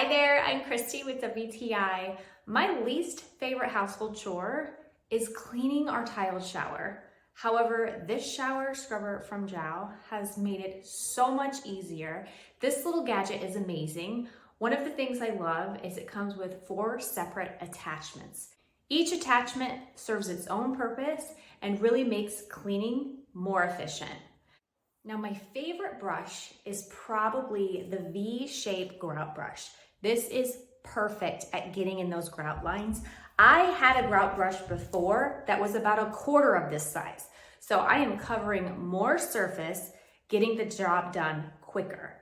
Hi there, I'm Christy with WTI. My least favorite household chore is cleaning our tiled shower. However, this shower scrubber from JOW has made it so much easier. This little gadget is amazing. One of the things I love is it comes with 4 separate attachments. Each attachment serves its own purpose and really makes cleaning more efficient. Now, my favorite brush is probably the V-shaped grout brush. This is perfect at getting in those grout lines. I had a grout brush before that was about 1/4 of this size. So I am covering more surface, getting the job done quicker.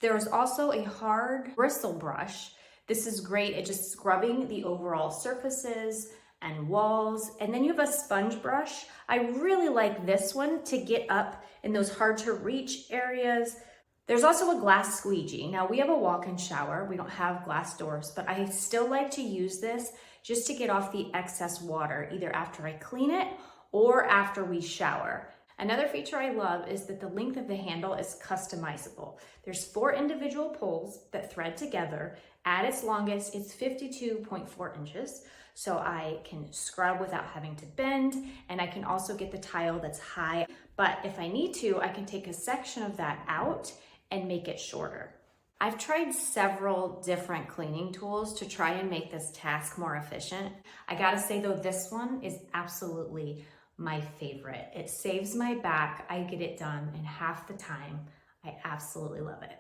There's also a hard bristle brush. This is great at just scrubbing the overall surfaces and walls. And then you have a sponge brush. I really like this one to get up in those hard to reach areas. There's also a glass squeegee. Now we have a walk-in shower. We don't have glass doors, but I still like to use this just to get off the excess water, either after I clean it or after we shower. Another feature I love is that the length of the handle is customizable. There's 4 individual poles that thread together. At its longest, it's 52.4 inches. So I can scrub without having to bend, and I can also get the tile that's high. But if I need to, I can take a section of that out and make it shorter. I've tried several different cleaning tools to try and make this task more efficient. I gotta say though, this one is absolutely my favorite. It saves my back. I get it done in half the time. I absolutely love it.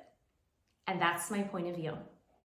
And that's my point of view.